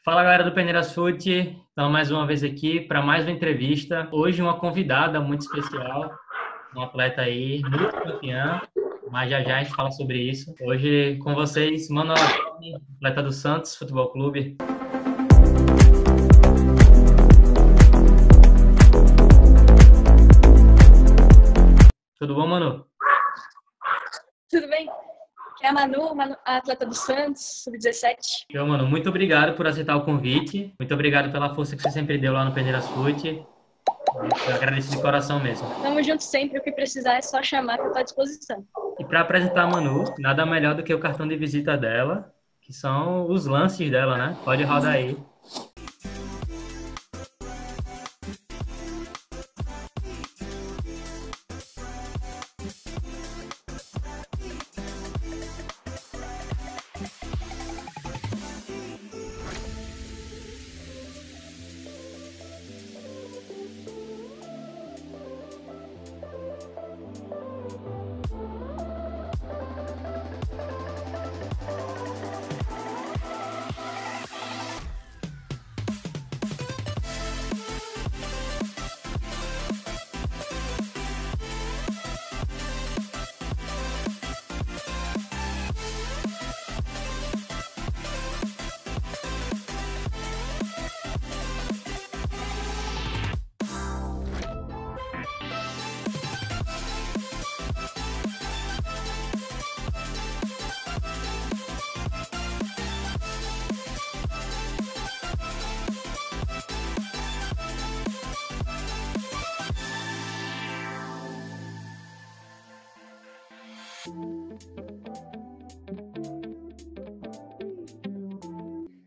Fala galera do Peneiras Fute, estamos mais uma vez aqui para mais uma entrevista. Hoje uma convidada muito especial, uma atleta aí, multicampeã, mas já a gente fala sobre isso. Hoje com vocês, Manuela, atleta do Santos Futebol Clube. Tudo bom, Manu? Tudo bem? É a Manu, a atleta do Santos, sub-17. Então, Manu, muito obrigado por aceitar o convite. Muito obrigado pela força que você sempre deu lá no Peneiras Fute. Eu agradeço de coração mesmo. Tamo junto sempre, o que precisar é só chamar que eu tô à disposição. E para apresentar a Manu, nada melhor do que o cartão de visita dela, que são os lances dela, né? Pode rodar aí.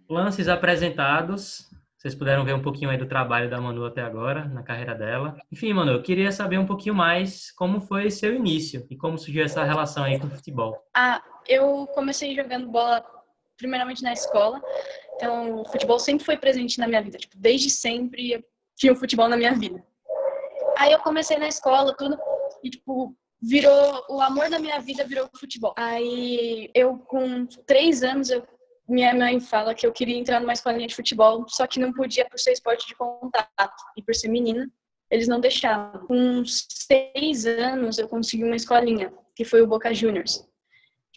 Lances apresentados. Vocês puderam ver um pouquinho aí do trabalho da Manu até agora, na carreira dela. Enfim, Manu, eu queria saber um pouquinho mais como foi seu início e como surgiu essa relação aí com o futebol. Eu comecei jogando bola primeiramente na escola. Então, o futebol sempre foi presente na minha vida. Tipo, desde sempre eu tinha o futebol na minha vida. Aí eu comecei na escola, tudo, e tipo, virou o amor da minha vida, virou o futebol. Aí eu, com 3 anos, minha mãe fala que eu queria entrar numa escolinha de futebol, só que não podia por ser esporte de contato. E por ser menina, eles não deixavam. Com 6 anos, eu consegui uma escolinha, que foi o Boca Juniors.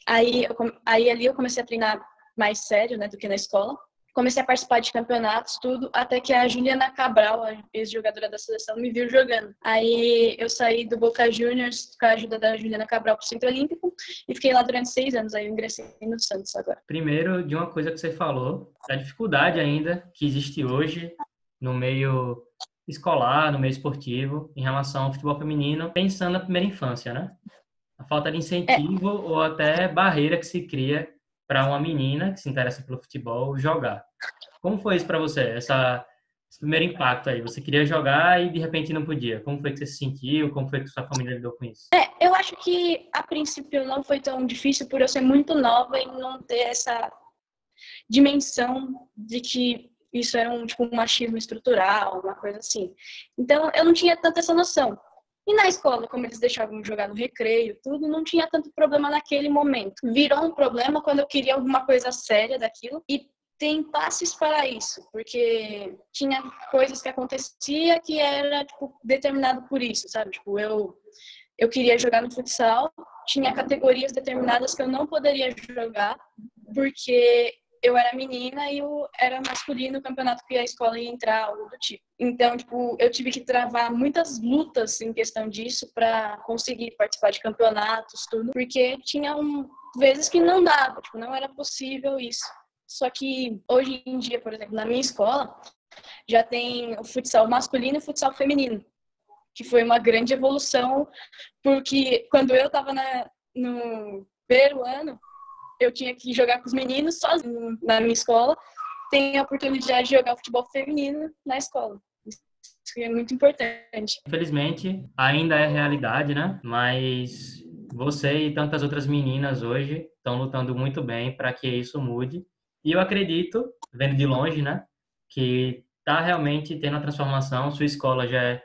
Aí ali eu comecei a treinar mais sério, né, do que na escola. Comecei a participar de campeonatos, tudo, até que a Juliana Cabral, a ex-jogadora da seleção, me viu jogando. Aí eu saí do Boca Juniors com a ajuda da Juliana Cabral para o Centro Olímpico e fiquei lá durante 6 anos. Aí eu ingressei no Santos agora. Primeiro, de uma coisa que você falou, da dificuldade ainda que existe hoje no meio escolar, no meio esportivo, em relação ao futebol feminino, pensando na primeira infância, né? A falta de incentivo ou até barreira que se cria para uma menina que se interessa pelo futebol jogar. Como foi isso para você, esse primeiro impacto aí? Você queria jogar e de repente não podia. Como foi que você se sentiu? Como foi que sua família lidou com isso? Eu acho que a princípio não foi tão difícil por eu ser muito nova e não ter essa dimensão de que isso era um machismo estrutural, uma coisa assim. Então eu não tinha tanta essa noção. E na escola, como eles deixavam jogar no recreio, tudo, não tinha tanto problema naquele momento. Virou um problema quando eu queria alguma coisa séria daquilo. E tem passos para isso, porque tinha coisas que acontecia que era, determinado por isso, sabe? Eu queria jogar no futsal, tinha categorias determinadas que eu não poderia jogar, porque eu era menina e eu era masculino no campeonato que a escola ia entrar, algo do tipo. Então, eu tive que travar muitas lutas em questão disso para conseguir participar de campeonatos, tudo, porque tinha vezes que não dava, não era possível isso. Só que hoje em dia, por exemplo, na minha escola, já tem o futsal masculino e o futsal feminino, que foi uma grande evolução, porque quando eu estava no primeiro ano, eu tinha que jogar com os meninos sozinho na minha escola. Tem a oportunidade de jogar futebol feminino na escola. Isso é muito importante. Infelizmente, ainda é realidade, né? Mas você e tantas outras meninas hoje estão lutando muito bem para que isso mude. E eu acredito, vendo de longe, né, que está realmente tendo a transformação. Sua escola já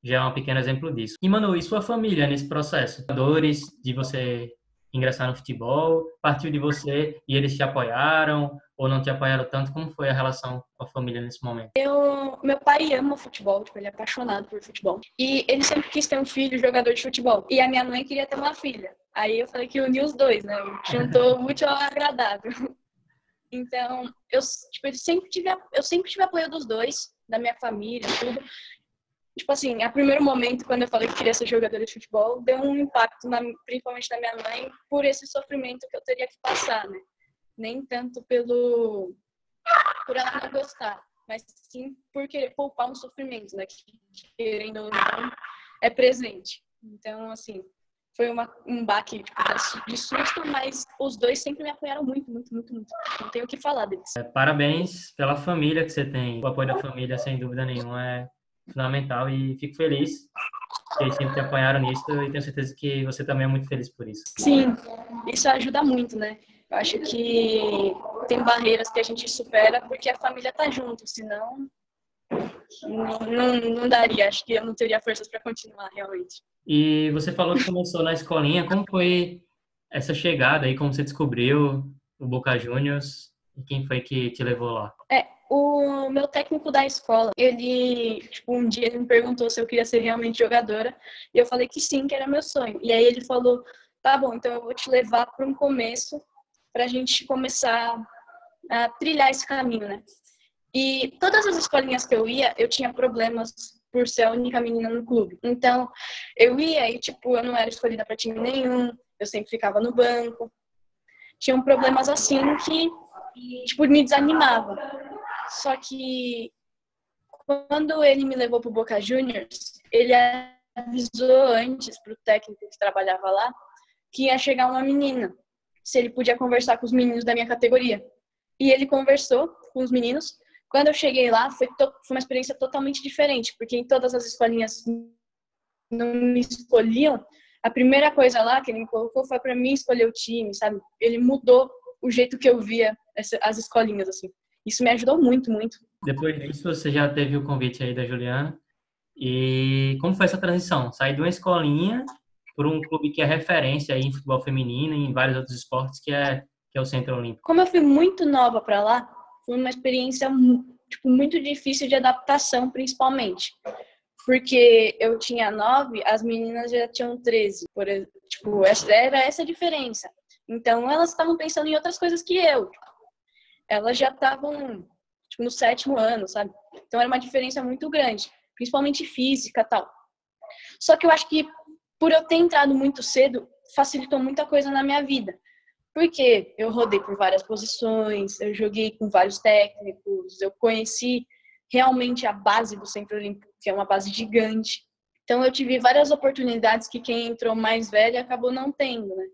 é um pequeno exemplo disso. E, Manu, e sua família nesse processo? Dores de você ingressar no futebol? Partiu de você e eles te apoiaram ou não te apoiaram tanto? Como foi a relação com a família nesse momento? Meu pai ama futebol, tipo, ele é apaixonado por futebol. E ele sempre quis ter um filho jogador de futebol. E a minha mãe queria ter uma filha. Aí eu falei que uni os dois, né? Juntou o útil ao agradável. Então, eu sempre tive apoio dos dois, da minha família, tudo. Tipo assim, a primeiro momento, quando eu falei que queria ser jogadora de futebol, deu um impacto, principalmente na minha mãe, por esse sofrimento que eu teria que passar, né? Nem tanto por ela não gostar, mas sim por querer poupar um sofrimento, né? Que, querendo ou não, é presente. Então, assim, foi um baque tipo, de susto, mas os dois sempre me apoiaram muito, muito, muito, muito. Não tenho o que falar deles. Parabéns pela família que você tem. O apoio da família, sem dúvida nenhuma, é fundamental e fico feliz que eles sempre te apoiaram nisso e tenho certeza que você também é muito feliz por isso. Sim, isso ajuda muito, né? Eu acho que tem barreiras que a gente supera porque a família tá junto, senão não daria. Acho que eu não teria forças para continuar realmente. E você falou que começou na escolinha. Como foi essa chegada aí? Como você descobriu o Boca Juniors? E quem foi que te levou lá? O meu técnico da escola, ele, tipo, um dia ele me perguntou se eu queria ser realmente jogadora. E eu falei que sim, que era meu sonho. E aí ele falou, tá bom, então eu vou te levar para um começo pra gente começar a trilhar esse caminho, né? E todas as escolinhas que eu ia, eu tinha problemas por ser a única menina no clube. Então, eu ia e, tipo, eu não era escolhida para time nenhum, eu sempre ficava no banco. Tinham problemas assim que, tipo, me desanimava. Só que, quando ele me levou pro Boca Juniors, ele avisou antes pro técnico que trabalhava lá que ia chegar uma menina, se ele podia conversar com os meninos da minha categoria. E ele conversou com os meninos. Quando eu cheguei lá, foi uma experiência totalmente diferente, porque em todas as escolinhas não me escolhiam. A primeira coisa lá que ele me colocou foi para mim escolher o time, sabe? Ele mudou o jeito que eu via as escolinhas, assim. Isso me ajudou muito, muito. Depois disso, você já teve o convite aí da Juliana. E como foi essa transição? Sair de uma escolinha por um clube que é referência aí em futebol feminino e em vários outros esportes, que é o Centro Olímpico. Como eu fui muito nova para lá, foi uma experiência tipo, muito difícil de adaptação, principalmente. Porque eu tinha 9, as meninas já tinham 13. Tipo, era essa a diferença. Então, elas estavam pensando em outras coisas que eu. Elas já estavam tipo, no 7º ano, sabe? Então, era uma diferença muito grande, principalmente física e tal. Só que eu acho que, por eu ter entrado muito cedo, facilitou muita coisa na minha vida. Porque eu rodei por várias posições, eu joguei com vários técnicos, eu conheci realmente a base do Centro Olímpico, que é uma base gigante. Então, eu tive várias oportunidades que quem entrou mais velha acabou não tendo, né?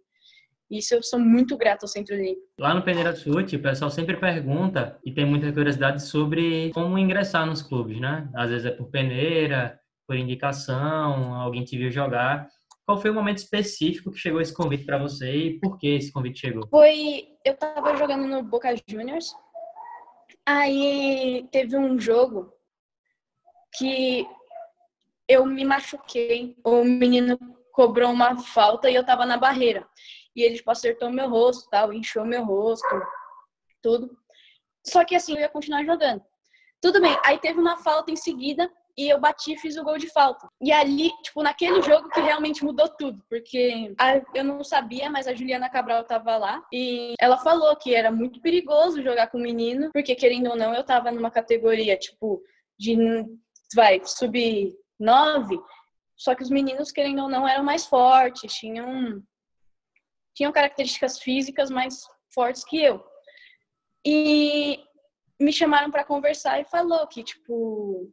Isso eu sou muito grata ao Centro Olímpico. Lá no Peneira Chute, o pessoal sempre pergunta e tem muita curiosidade sobre como ingressar nos clubes, né? Às vezes é por peneira, por indicação, alguém te viu jogar. Qual foi o momento específico que chegou esse convite para você e por que esse convite chegou? Eu tava jogando no Boca Juniors, aí teve um jogo que eu me machuquei, o menino cobrou uma falta e eu tava na barreira. E ele tipo, acertou meu rosto, tal, inchou meu rosto, tudo. Só que assim, eu ia continuar jogando. Tudo bem, aí teve uma falta em seguida e eu bati e fiz o gol de falta. E ali, tipo, naquele jogo que realmente mudou tudo, porque eu não sabia, mas a Juliana Cabral tava lá e ela falou que era muito perigoso jogar com o menino, porque querendo ou não, eu tava numa categoria, tipo, de, sub-9, só que os meninos, querendo ou não, eram mais fortes, tinham características físicas mais fortes que eu. E me chamaram para conversar e falou que, tipo,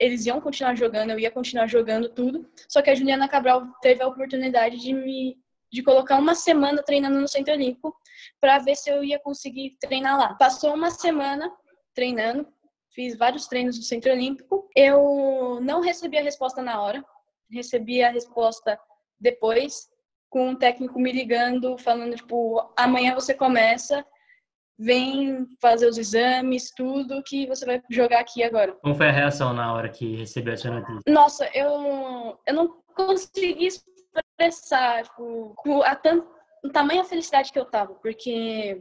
eles iam continuar jogando, eu ia continuar jogando tudo, só que a Juliana Cabral teve a oportunidade de colocar uma semana treinando no Centro Olímpico para ver se eu ia conseguir treinar lá. Passou uma semana treinando, fiz vários treinos no Centro Olímpico, eu não recebi a resposta na hora, recebi a resposta depois, com o técnico me ligando, falando, tipo, amanhã você começa, vem fazer os exames, tudo, que você vai jogar aqui agora. Como foi a reação na hora que recebeu essa notícia? Nossa, eu não consegui expressar, tipo, o tamanho da felicidade que eu tava, porque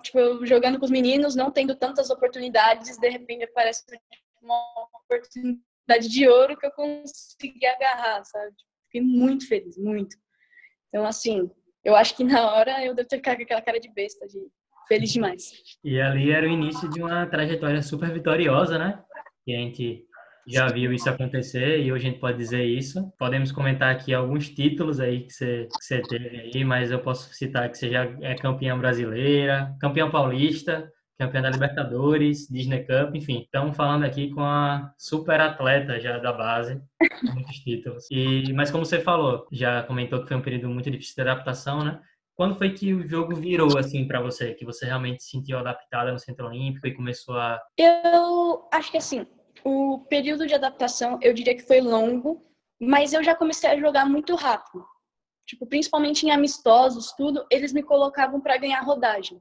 tipo, eu jogando com os meninos, não tendo tantas oportunidades, de repente aparece uma oportunidade de ouro que eu consegui agarrar, sabe? Fiquei muito feliz, muito. Então, assim, eu acho que na hora eu devo ter ficado com aquela cara de besta, de feliz demais. E ali era o início de uma trajetória super vitoriosa, né? E a gente já viu isso acontecer e hoje a gente pode dizer isso. Podemos comentar aqui alguns títulos aí que você teve aí, mas eu posso citar que você já é campeã brasileira, campeã paulista, campeã da Libertadores, Disney Cup, enfim. Estamos falando aqui com a super atleta já da base, muitos títulos. Mas como você falou, já comentou que foi um período muito difícil de adaptação, né? Quando foi que o jogo virou assim para você, que você realmente se sentiu adaptada no Centro Olímpico e começou a... Eu acho que assim, o período de adaptação, eu diria que foi longo, mas eu já comecei a jogar muito rápido. Tipo, principalmente em amistosos, tudo, eles me colocavam para ganhar rodagem.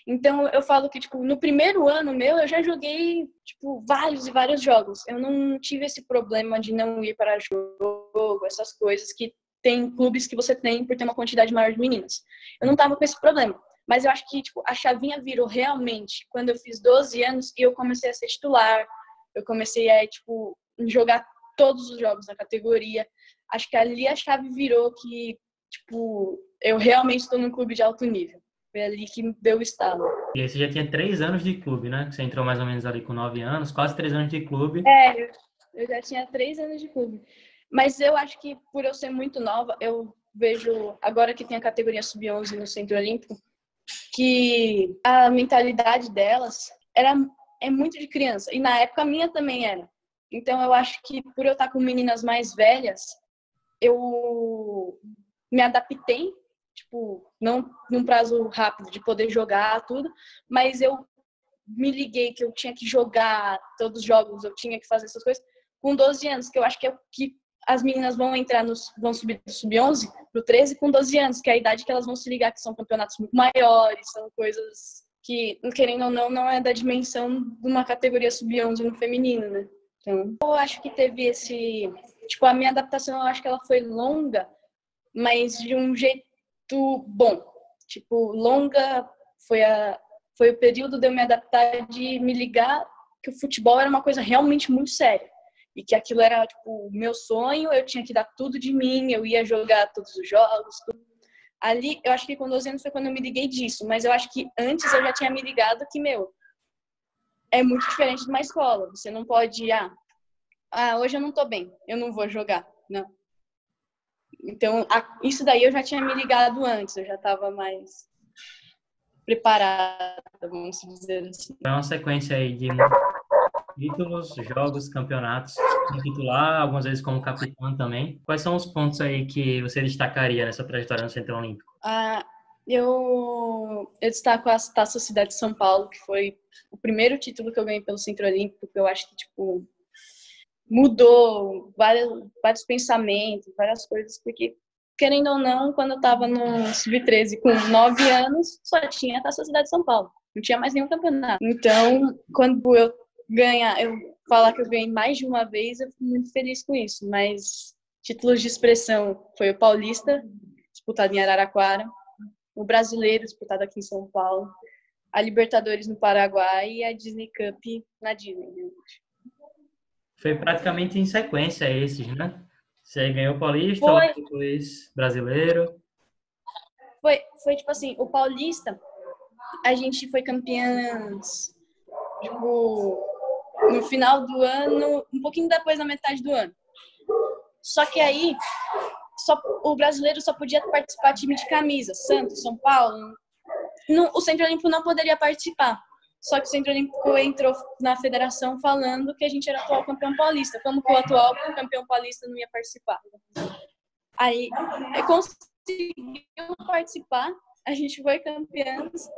Então, eu falo que, tipo, no primeiro ano meu, eu já joguei, tipo, vários e vários jogos. Eu não tive esse problema de não ir para jogo, essas coisas que tem clubes que você tem por ter uma quantidade maior de meninas. Eu não tava com esse problema. Mas eu acho que, tipo, a chavinha virou realmente quando eu fiz 12 anos e eu comecei a ser titular. Eu comecei a, tipo, jogar todos os jogos da categoria. Acho que ali a chave virou que, tipo, eu realmente estou num clube de alto nível. Foi ali que me deu o estalo. E aí você já tinha 3 anos de clube, né? Você entrou mais ou menos ali com 9 anos, quase 3 anos de clube. Eu já tinha 3 anos de clube. Mas eu acho que, por eu ser muito nova, eu vejo, agora que tem a categoria sub-11 no Centro Olímpico, que a mentalidade delas é muito de criança. E na época a minha também era. Então eu acho que, por eu estar com meninas mais velhas, eu me adaptei, tipo, não num prazo rápido de poder jogar tudo, mas eu me liguei que eu tinha que jogar todos os jogos, eu tinha que fazer essas coisas com 12 anos, que eu acho que é o que as meninas vão subir do sub-11 pro 13 com 12 anos, que é a idade que elas vão se ligar, que são campeonatos muito maiores, são coisas que, querendo ou não, não é da dimensão de uma categoria sub-11 no feminino, né? Então, eu acho que teve esse... Tipo, a minha adaptação, eu acho que ela foi longa, mas de um jeito bom. Tipo, longa foi o período de eu me adaptar, de me ligar que o futebol era uma coisa realmente muito séria. E que aquilo era, tipo, o meu sonho, eu tinha que dar tudo de mim, eu ia jogar todos os jogos, tudo. Ali, eu acho que com 12 anos foi quando eu me liguei disso, mas eu acho que antes eu já tinha me ligado que, é muito diferente de uma escola. Você não pode, hoje eu não tô bem, eu não vou jogar, não. Então, isso daí eu já tinha me ligado antes, eu já tava mais preparada, vamos dizer assim. É uma sequência aí de títulos, jogos, campeonatos, como titular, algumas vezes como capitão também. Quais são os pontos aí que você destacaria nessa trajetória no Centro Olímpico? Eu destaco a Taça Cidade de São Paulo, que foi o primeiro título que eu ganhei pelo Centro Olímpico, que eu acho que, tipo, mudou vários pensamentos, várias coisas, porque, querendo ou não, quando eu tava no Sub-13 com 9 anos, só tinha a Taça Cidade de São Paulo, não tinha mais nenhum campeonato. Então, quando eu falar que eu ganhei mais de uma vez, eu fico muito feliz com isso, mas títulos de expressão foi o Paulista, disputado em Araraquara, o Brasileiro, disputado aqui em São Paulo, a Libertadores no Paraguai e a Disney Cup na Disney. Foi praticamente em sequência esses, né? Você ganhou o Paulista, depois Brasileiro. Foi tipo assim, o Paulista, a gente foi campeãs, tipo, no final do ano, um pouquinho depois da metade do ano. Só que aí, o brasileiro só podia participar time de camisa, Santos, São Paulo. O Centro Olímpico não poderia participar. Só que o Centro Olímpico entrou na federação falando que a gente era atual campeão paulista. Como que o atual campeão paulista não ia participar? Aí, conseguiu participar, a gente foi campeãs.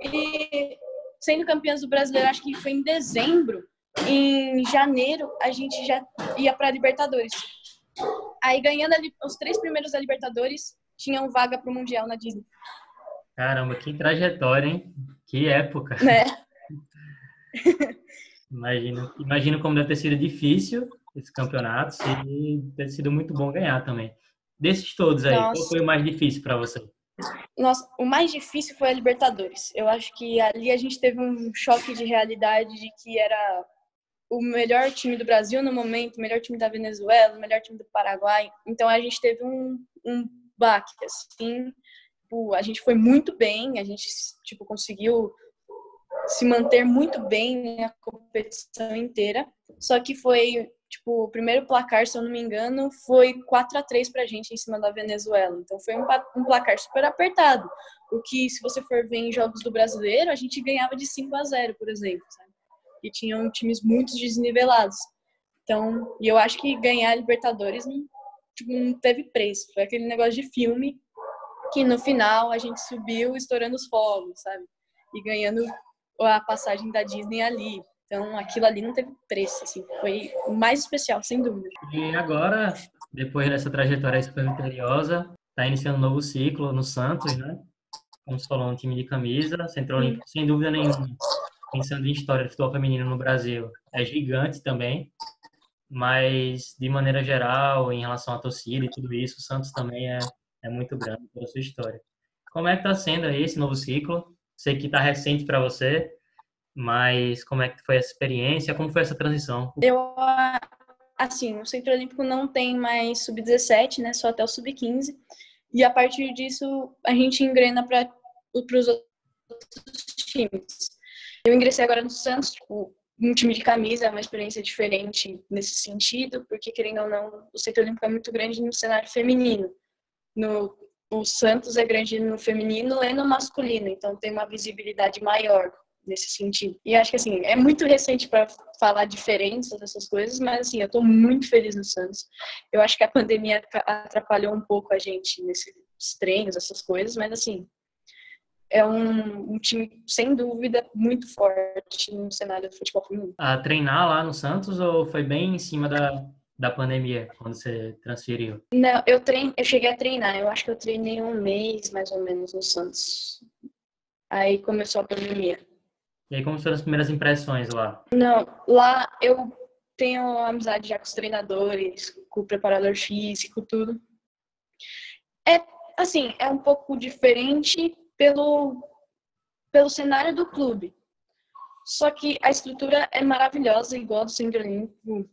E sendo campeãs do brasileiro, acho que foi em dezembro. Em janeiro, a gente já ia para a Libertadores. Aí, ganhando os 3 primeiros da Libertadores, tinham vaga para o Mundial na Disney. Caramba, que trajetória, hein? Que época. Né? Imagino como deve ter sido difícil esse campeonato e ter sido muito bom ganhar também. Desses todos aí, qual Nossa, foi o mais difícil para você? nossa, o mais difícil foi a Libertadores. Eu acho que ali a gente teve um choque de realidade de que era o melhor time do Brasil no momento, o melhor time da Venezuela, o melhor time do Paraguai. Então a gente teve um baque, assim. Tipo, a gente foi muito bem, a gente tipo, conseguiu se manter muito bem na competição inteira. Só que foi, tipo, o primeiro placar, se eu não me engano, foi 4-3 pra gente em cima da Venezuela. Então foi um placar super apertado. O que, se você for ver em jogos do Brasileiro, a gente ganhava de 5-0, por exemplo, sabe? E tinham times muito desnivelados. Então, e eu acho que ganhar a Libertadores não, tipo, não teve preço. Foi aquele negócio de filme que no final a gente subiu estourando os fogos, sabe? E ganhando a passagem da Disney ali. Então, aquilo ali não teve preço, assim. Foi o mais especial, sem dúvida. E agora, depois dessa trajetória super vitoriosa, está iniciando um novo ciclo no Santos, né? Como você falou, um time de camisa, Centro Sim. Olímpico, sem dúvida nenhuma. Pensando em história do futebol feminino no Brasil, é gigante também, mas de maneira geral, em relação à torcida e tudo isso, o Santos também é muito grande pela sua história. Como é que está sendo aí esse novo ciclo? Sei que está recente para você, mas como é que foi essa experiência? Como foi essa transição? Eu, assim, o Centro Olímpico não tem mais sub-17, né? Só até o sub-15. E a partir disso, a gente engrena para os outros times. Eu ingressei agora no Santos, tipo, um time de camisa, é uma experiência diferente nesse sentido, porque, querendo ou não, o Centro Olímpico é muito grande no cenário feminino. O Santos é grande no feminino e no masculino, então tem uma visibilidade maior nesse sentido. E acho que, assim, é muito recente para falar diferenças dessas coisas, mas, assim, eu estou muito feliz no Santos. Eu acho que a pandemia atrapalhou um pouco a gente nesses treinos, essas coisas, mas, assim, é um time, sem dúvida, muito forte no cenário do futebol feminino. A treinar lá no Santos ou foi bem em cima da pandemia, quando você transferiu? Não, eu cheguei a treinar, eu acho que eu treinei um mês, mais ou menos, no Santos. Aí começou a pandemia. E aí, como foram as primeiras impressões lá? Não, lá eu tenho amizade já com os treinadores, com o preparador físico, tudo. É, assim, é um pouco diferente pelo cenário do clube. Só que a estrutura é maravilhosa, igual do Centro Olímpico.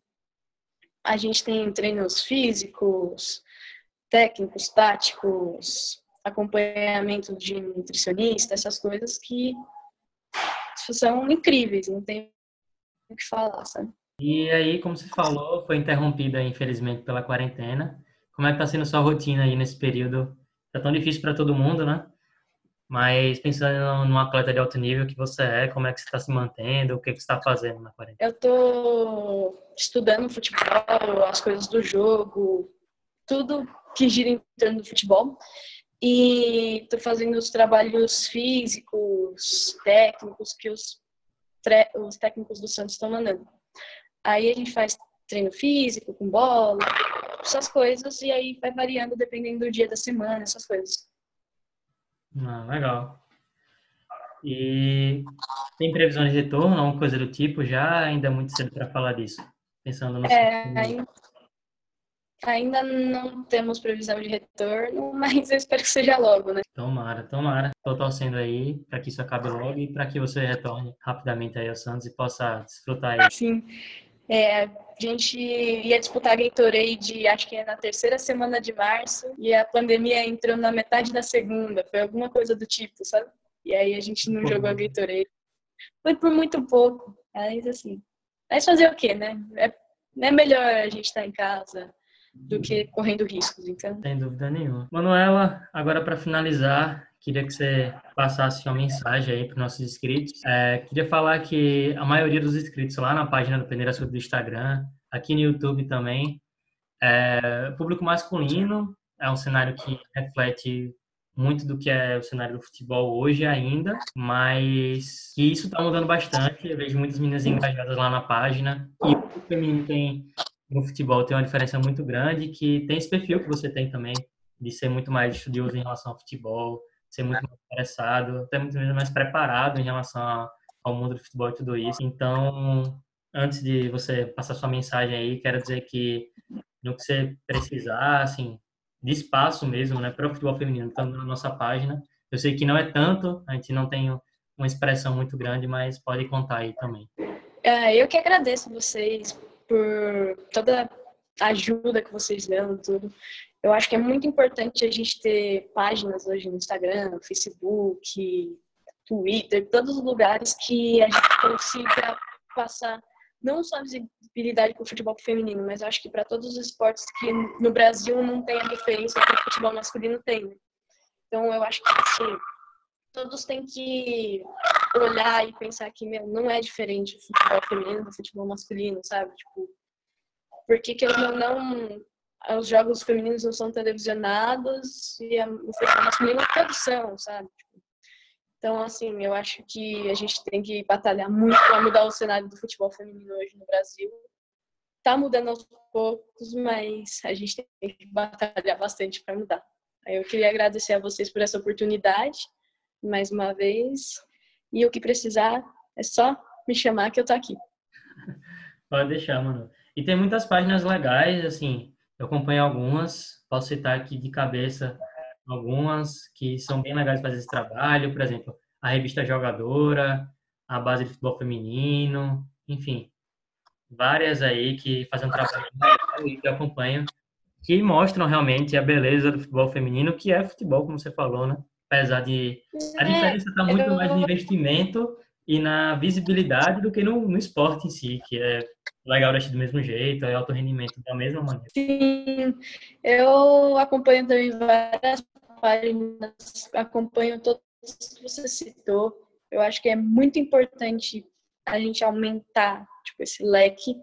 A gente tem treinos físicos, técnicos, táticos, acompanhamento de nutricionista, essas coisas que são incríveis, não tem o que falar, sabe? E aí, como você falou, foi interrompida, infelizmente, pela quarentena. Como é que está sendo a sua rotina aí nesse período? Tá tão difícil para todo mundo, né? Mas pensando num atleta de alto nível que você é, como é que você está se mantendo? O que que você está fazendo na quarentena? Eu tô estudando futebol, as coisas do jogo, tudo que gira em torno do futebol. E tô fazendo os trabalhos físicos, técnicos que os técnicos do Santos estão mandando. Aí a gente faz treino físico, com bola, essas coisas, e aí vai variando dependendo do dia da semana, essas coisas. Ah, legal. E tem previsão de retorno, alguma coisa do tipo? Já ainda é muito cedo para falar disso. Pensando no futuro. Ainda não temos previsão de retorno, mas eu espero que seja logo, né? Tomara, tomara. Estou torcendo aí para que isso acabe logo e para que você retorne rapidamente aí ao Santos e possa desfrutar aí. Sim, a gente ia disputar a Gatorade, acho que é na terceira semana de março, e a pandemia entrou na metade da segunda, foi alguma coisa do tipo, sabe? E aí a gente não jogou a Gatorade. Foi por muito pouco, mas assim. Mas fazer o quê, né? É melhor a gente estar em casa do que correndo riscos, então. Sem dúvida nenhuma. Manuela, agora para finalizar, queria que você passasse uma mensagem aí para os nossos inscritos. Queria falar que a maioria dos inscritos lá na página do Peneira Sul do Instagram, aqui no YouTube também, público masculino, é um cenário que reflete muito do que é o cenário do futebol hoje ainda, mas que isso está mudando bastante. Eu vejo muitas meninas engajadas lá na página e o feminino tem no futebol tem uma diferença muito grande, que tem esse perfil que você tem também, de ser muito mais estudioso em relação ao futebol, ser muito mais interessado, até muito mais preparado em relação ao mundo do futebol e tudo isso. Então, antes de você passar sua mensagem aí, quero dizer que no que você precisar, assim, de espaço mesmo, né, para o futebol feminino, tanto na nossa página. Eu sei que não é tanto, a gente não tem uma expressão muito grande, mas pode contar aí também. Eu que agradeço vocês por toda a ajuda que vocês dão, tudo. Eu acho que é muito importante a gente ter páginas hoje no Instagram, Facebook, Twitter, todos os lugares que a gente consiga passar não só a visibilidade para o futebol feminino, mas acho que para todos os esportes que no Brasil não tem a referência que o futebol masculino tem. Então, eu acho que assim, todos têm que olhar e pensar que não é diferente o futebol feminino do futebol masculino, sabe? Tipo, porque não os jogos femininos não são televisionados e o futebol masculino todos são, sabe? Então, assim, eu acho que a gente tem que batalhar muito para mudar o cenário do futebol feminino hoje no Brasil. Tá mudando aos poucos, mas a gente tem que batalhar bastante para mudar. Eu queria agradecer a vocês por essa oportunidade, mais uma vez. E o que precisar, é só me chamar que eu tô aqui. Pode deixar, mano. E tem muitas páginas legais, assim, eu acompanho algumas, posso citar aqui de cabeça algumas que são bem legais para fazer esse trabalho, por exemplo, a revista Jogadora, a base de futebol feminino, enfim, várias aí que fazem um trabalho legal e que eu acompanho, que mostram realmente a beleza do futebol feminino, que é futebol, como você falou, né? Apesar de a diferença está muito mais no investimento e na visibilidade do que no esporte em si, que é legal deixar do mesmo jeito, é alto rendimento da mesma maneira. Sim, eu acompanho também várias páginas, acompanho todas que você citou. Eu acho que é muito importante a gente aumentar tipo, esse leque,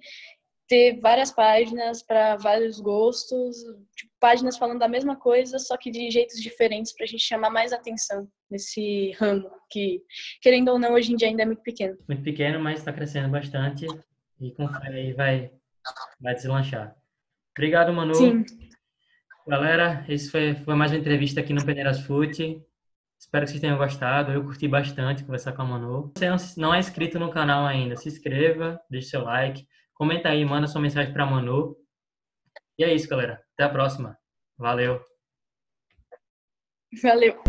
ter várias páginas para vários gostos, tipo, páginas falando da mesma coisa, só que de jeitos diferentes para a gente chamar mais atenção nesse ramo, que, querendo ou não, hoje em dia ainda é muito pequeno. Muito pequeno, mas está crescendo bastante e com fé aí vai deslanchar. Obrigado, Manu. Sim. Galera, esse foi mais uma entrevista aqui no Peneiras Fute. Espero que vocês tenham gostado. Eu curti bastante conversar com a Manu. Se você não é inscrito no canal ainda, se inscreva, deixe seu like, comenta aí, manda sua mensagem para a Manu. E é isso, galera. Até a próxima. Valeu. Valeu.